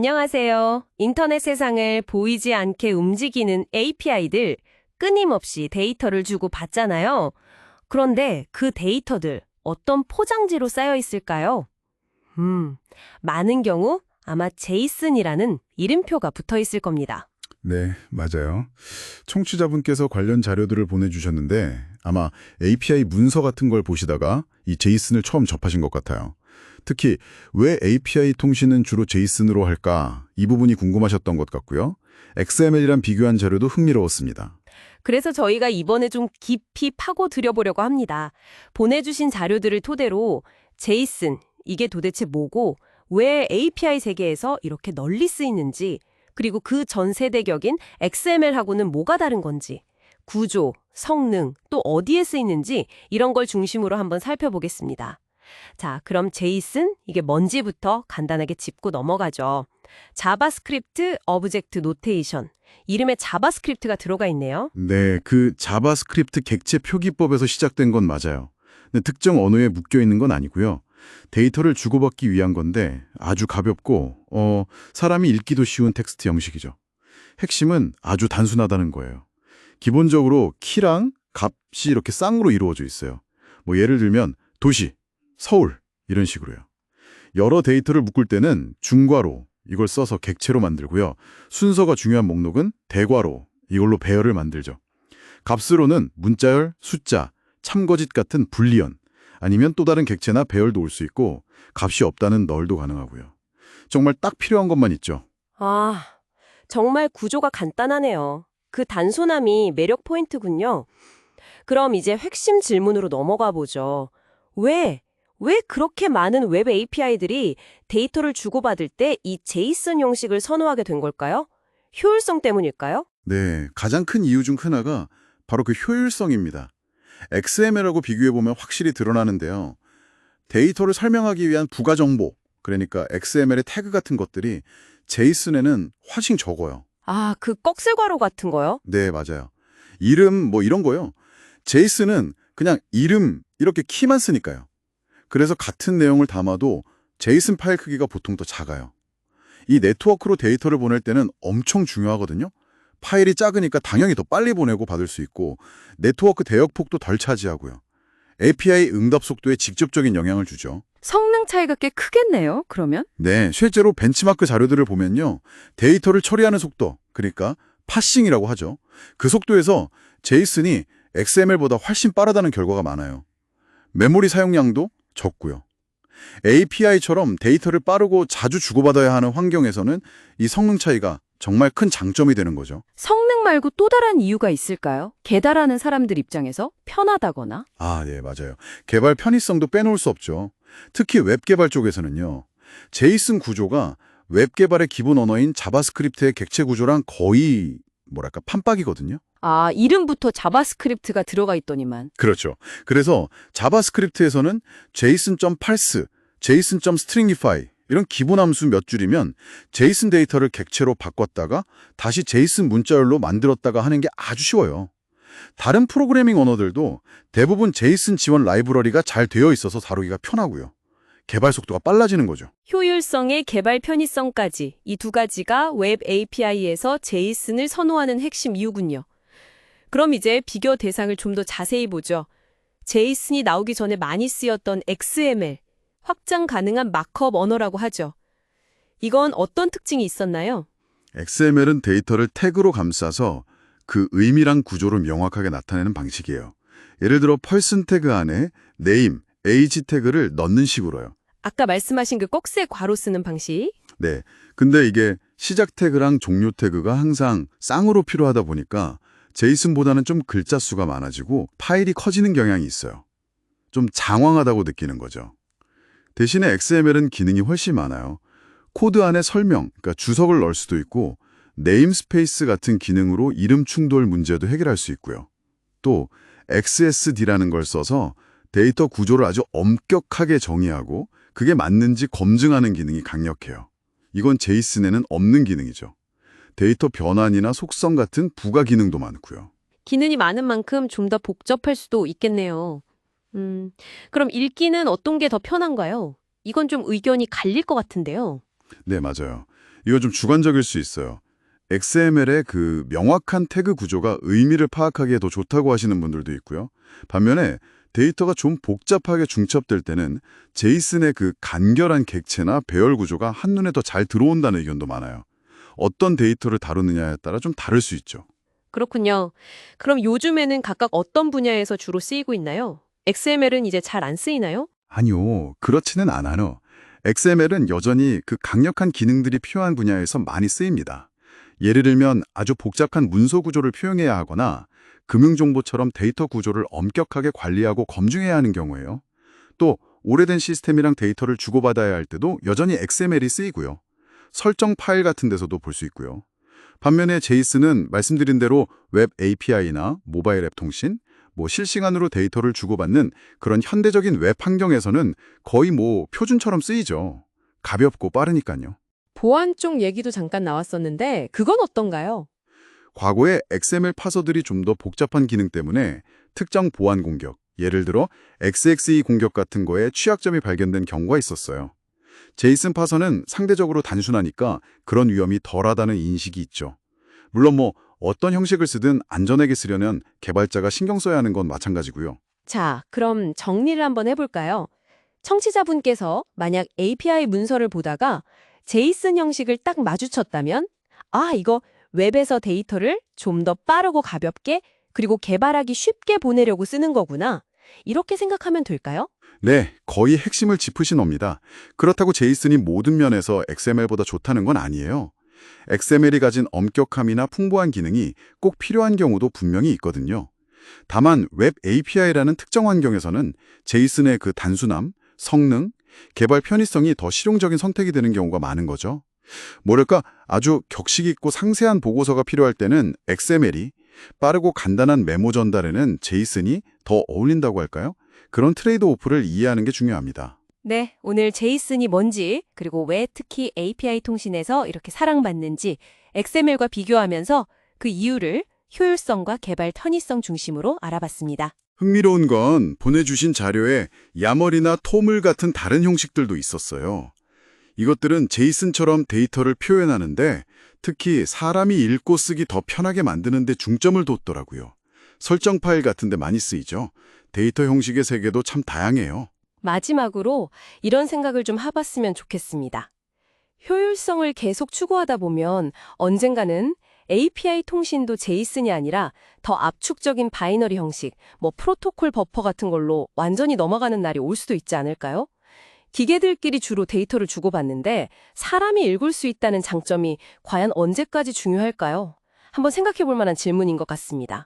안녕하세요. 인터넷 세상을 보이지 않게 움직이는 API들 끊임없이 데이터를 주고 받잖아요. 그런데 그 데이터들 어떤 포장지로 쌓여 있을까요? 많은 경우 아마 제이슨이라는 이름표가 붙어 있을 겁니다. 네, 맞아요. 청취자분께서 관련 자료들을 보내주셨는데 아마 API 문서 같은 걸 보시다가 이 제이슨을 처음 접하신 것 같아요. 특히 왜 API 통신은 주로 제이슨으로 할까? 이 부분이 궁금하셨던 것 같고요. XML이랑 비교한 자료도 흥미로웠습니다. 그래서 저희가 이번에 좀 깊이 파고 들여보려고 합니다. 보내주신 자료들을 토대로 제이슨, 이게 도대체 뭐고 왜 API 세계에서 이렇게 널리 쓰이는지, 그리고 그 전 세대격인 XML하고는 뭐가 다른 건지, 구조, 성능, 또 어디에 쓰이는지 이런 걸 중심으로 한번 살펴보겠습니다. 자, 그럼 제이슨, 이게 뭔지부터 간단하게 짚고 넘어가죠. 자바스크립트 오브젝트 노테이션. 이름에 자바스크립트가 들어가 있네요. 네, 그 자바스크립트 객체 표기법에서 시작된 건 맞아요. 근데 특정 언어에 묶여 있는 건 아니고요. 데이터를 주고받기 위한 건데 아주 가볍고 사람이 읽기도 쉬운 텍스트 형식이죠. 핵심은 아주 단순하다는 거예요. 기본적으로 키랑 값이 이렇게 쌍으로 이루어져 있어요. 뭐 예를 들면 도시, 서울 이런 식으로요. 여러 데이터를 묶을 때는 중괄호 이걸 써서 객체로 만들고요. 순서가 중요한 목록은 대괄호 이걸로 배열을 만들죠. 값으로는 문자열, 숫자, 참거짓 같은 불리언 아니면 또 다른 객체나 배열도 올 수 있고 값이 없다는 널도 가능하고요. 정말 딱 필요한 것만 있죠. 아, 정말 구조가 간단하네요. 그 단순함이 매력 포인트군요. 그럼 이제 핵심 질문으로 넘어가 보죠. 왜 그렇게 많은 웹 API들이 데이터를 주고받을 때 이 제이슨 형식을 선호하게 된 걸까요? 효율성 때문일까요? 네, 가장 큰 이유 중 하나가 바로 그 효율성입니다. XML하고 비교해보면 확실히 드러나는데요. 데이터를 설명하기 위한 부가 정보, 그러니까 XML의 태그 같은 것들이 제이슨에는 훨씬 적어요. 아, 그 꺽쇠괄호 같은 거요? 네, 맞아요. 이름 뭐 이런 거요. 제이슨은 그냥 이름 이렇게 키만 쓰니까요. 그래서 같은 내용을 담아도 제이슨 파일 크기가 보통 더 작아요. 이 네트워크로 데이터를 보낼 때는 엄청 중요하거든요. 파일이 작으니까 당연히 더 빨리 보내고 받을 수 있고 네트워크 대역폭도 덜 차지하고요. API 응답 속도에 직접적인 영향을 주죠. 성능 차이가 꽤 크겠네요, 그러면? 네, 실제로 벤치마크 자료들을 보면요. 데이터를 처리하는 속도, 그러니까 파싱이라고 하죠. 그 속도에서 제이슨이 XML보다 훨씬 빠르다는 결과가 많아요. 메모리 사용량도 적고요. API처럼 데이터를 빠르고 자주 주고받아야 하는 환경에서는 이 성능 차이가 정말 큰 장점이 되는 거죠. 성능 말고 또 다른 이유가 있을까요? 개발하는 사람들 입장에서 편하다거나? 아, 네, 맞아요. 개발 편의성도 빼놓을 수 없죠. 특히 웹 개발 쪽에서는요. 제이슨 구조가 웹 개발의 기본 언어인 자바스크립트의 객체 구조랑 거의 판박이거든요. 아, 이름부터 자바스크립트가 들어가 있더니만. 그렇죠. 그래서 자바스크립트에서는 JSON.parse, JSON.stringify 이런 기본 함수 몇 줄이면 제이슨 데이터를 객체로 바꿨다가 다시 제이슨 문자열로 만들었다가 하는 게 아주 쉬워요. 다른 프로그래밍 언어들도 대부분 제이슨 지원 라이브러리가 잘 되어 있어서 다루기가 편하고요. 개발 속도가 빨라지는 거죠. 효율성의 개발 편의성까지 이 두 가지가 웹 API에서 제이슨을 선호하는 핵심 이유군요. 그럼 이제 비교 대상을 좀 더 자세히 보죠. 제이슨이 나오기 전에 많이 쓰였던 XML, 확장 가능한 마크업 언어라고 하죠. 이건 어떤 특징이 있었나요? XML은 데이터를 태그로 감싸서 그 의미랑 구조를 명확하게 나타내는 방식이에요. 예를 들어 person 태그 안에 name, age 태그를 넣는 식으로요. 아까 말씀하신 그 꺽쇠 괄호 쓰는 방식. 네. 근데 이게 시작 태그랑 종료 태그가 항상 쌍으로 필요하다 보니까 제이슨보다는 좀 글자 수가 많아지고 파일이 커지는 경향이 있어요. 좀 장황하다고 느끼는 거죠. 대신에 XML은 기능이 훨씬 많아요. 코드 안에 설명, 그러니까 주석을 넣을 수도 있고 네임스페이스 같은 기능으로 이름 충돌 문제도 해결할 수 있고요. 또 XSD라는 걸 써서 데이터 구조를 아주 엄격하게 정의하고 그게 맞는지 검증하는 기능이 강력해요. 이건 제이슨에는 없는 기능이죠. 데이터 변환이나 속성 같은 부가 기능도 많고요. 기능이 많은 만큼 좀 더 복잡할 수도 있겠네요. 그럼 읽기는 어떤 게 더 편한가요? 이건 좀 의견이 갈릴 것 같은데요. 네, 맞아요. 이거 좀 주관적일 수 있어요. XML의 그 명확한 태그 구조가 의미를 파악하기에 더 좋다고 하시는 분들도 있고요. 반면에 데이터가 좀 복잡하게 중첩될 때는 제이슨의 그 간결한 객체나 배열 구조가 한눈에 더 잘 들어온다는 의견도 많아요. 어떤 데이터를 다루느냐에 따라 좀 다를 수 있죠. 그렇군요. 그럼 요즘에는 각각 어떤 분야에서 주로 쓰이고 있나요? XML은 이제 잘 안 쓰이나요? 아니요, 그렇지는 않아요. XML은 여전히 그 강력한 기능들이 필요한 분야에서 많이 쓰입니다. 예를 들면 아주 복잡한 문서 구조를 표현해야 하거나 금융정보처럼 데이터 구조를 엄격하게 관리하고 검증해야 하는 경우에요. 또 오래된 시스템이랑 데이터를 주고받아야 할 때도 여전히 XML이 쓰이고요. 설정 파일 같은 데서도 볼 수 있고요. 반면에 제이슨은 말씀드린 대로 웹 API나 모바일 앱 통신, 실시간으로 데이터를 주고받는 그런 현대적인 웹 환경에서는 거의 표준처럼 쓰이죠. 가볍고 빠르니까요. 보안 쪽 얘기도 잠깐 나왔었는데 그건 어떤가요? 과거에 XML 파서들이 좀 더 복잡한 기능 때문에 특정 보안 공격, 예를 들어 XXE 공격 같은 거에 취약점이 발견된 경우가 있었어요. 제이슨 파서는 상대적으로 단순하니까 그런 위험이 덜하다는 인식이 있죠. 물론 어떤 형식을 쓰든 안전하게 쓰려면 개발자가 신경 써야 하는 건 마찬가지고요. 자, 그럼 정리를 한번 해볼까요? 청취자분께서 만약 API 문서를 보다가 제이슨 형식을 딱 마주쳤다면, 아, 이거 웹에서 데이터를 좀 더 빠르고 가볍게 그리고 개발하기 쉽게 보내려고 쓰는 거구나. 이렇게 생각하면 될까요? 네, 거의 핵심을 짚으신 겁니다. 그렇다고 제이슨이 모든 면에서 XML보다 좋다는 건 아니에요. XML이 가진 엄격함이나 풍부한 기능이 꼭 필요한 경우도 분명히 있거든요. 다만 웹 API라는 특정 환경에서는 제이슨의 그 단순함, 성능, 개발 편의성이 더 실용적인 선택이 되는 경우가 많은 거죠. 뭐랄까 아주 격식 있고 상세한 보고서가 필요할 때는 XML이, 빠르고 간단한 메모 전달에는 제이슨이 더 어울린다고 할까요? 그런 트레이드 오프를 이해하는 게 중요합니다. 네, 오늘 제이슨이 뭔지, 그리고 왜 특히 API 통신에서 이렇게 사랑받는지 XML과 비교하면서 그 이유를 효율성과 개발 편의성 중심으로 알아봤습니다. 흥미로운 건 보내주신 자료에 야멀이나 토물 같은 다른 형식들도 있었어요. 이것들은 제이슨처럼 데이터를 표현하는데 특히 사람이 읽고 쓰기 더 편하게 만드는 데 중점을 뒀더라고요. 설정 파일 같은 데 많이 쓰이죠. 데이터 형식의 세계도 참 다양해요. 마지막으로 이런 생각을 좀 해봤으면 좋겠습니다. 효율성을 계속 추구하다 보면 언젠가는 API 통신도 제이슨이 아니라 더 압축적인 바이너리 형식, 프로토콜 버퍼 같은 걸로 완전히 넘어가는 날이 올 수도 있지 않을까요? 기계들끼리 주로 데이터를 주고받는데 사람이 읽을 수 있다는 장점이 과연 언제까지 중요할까요? 한번 생각해 볼 만한 질문인 것 같습니다.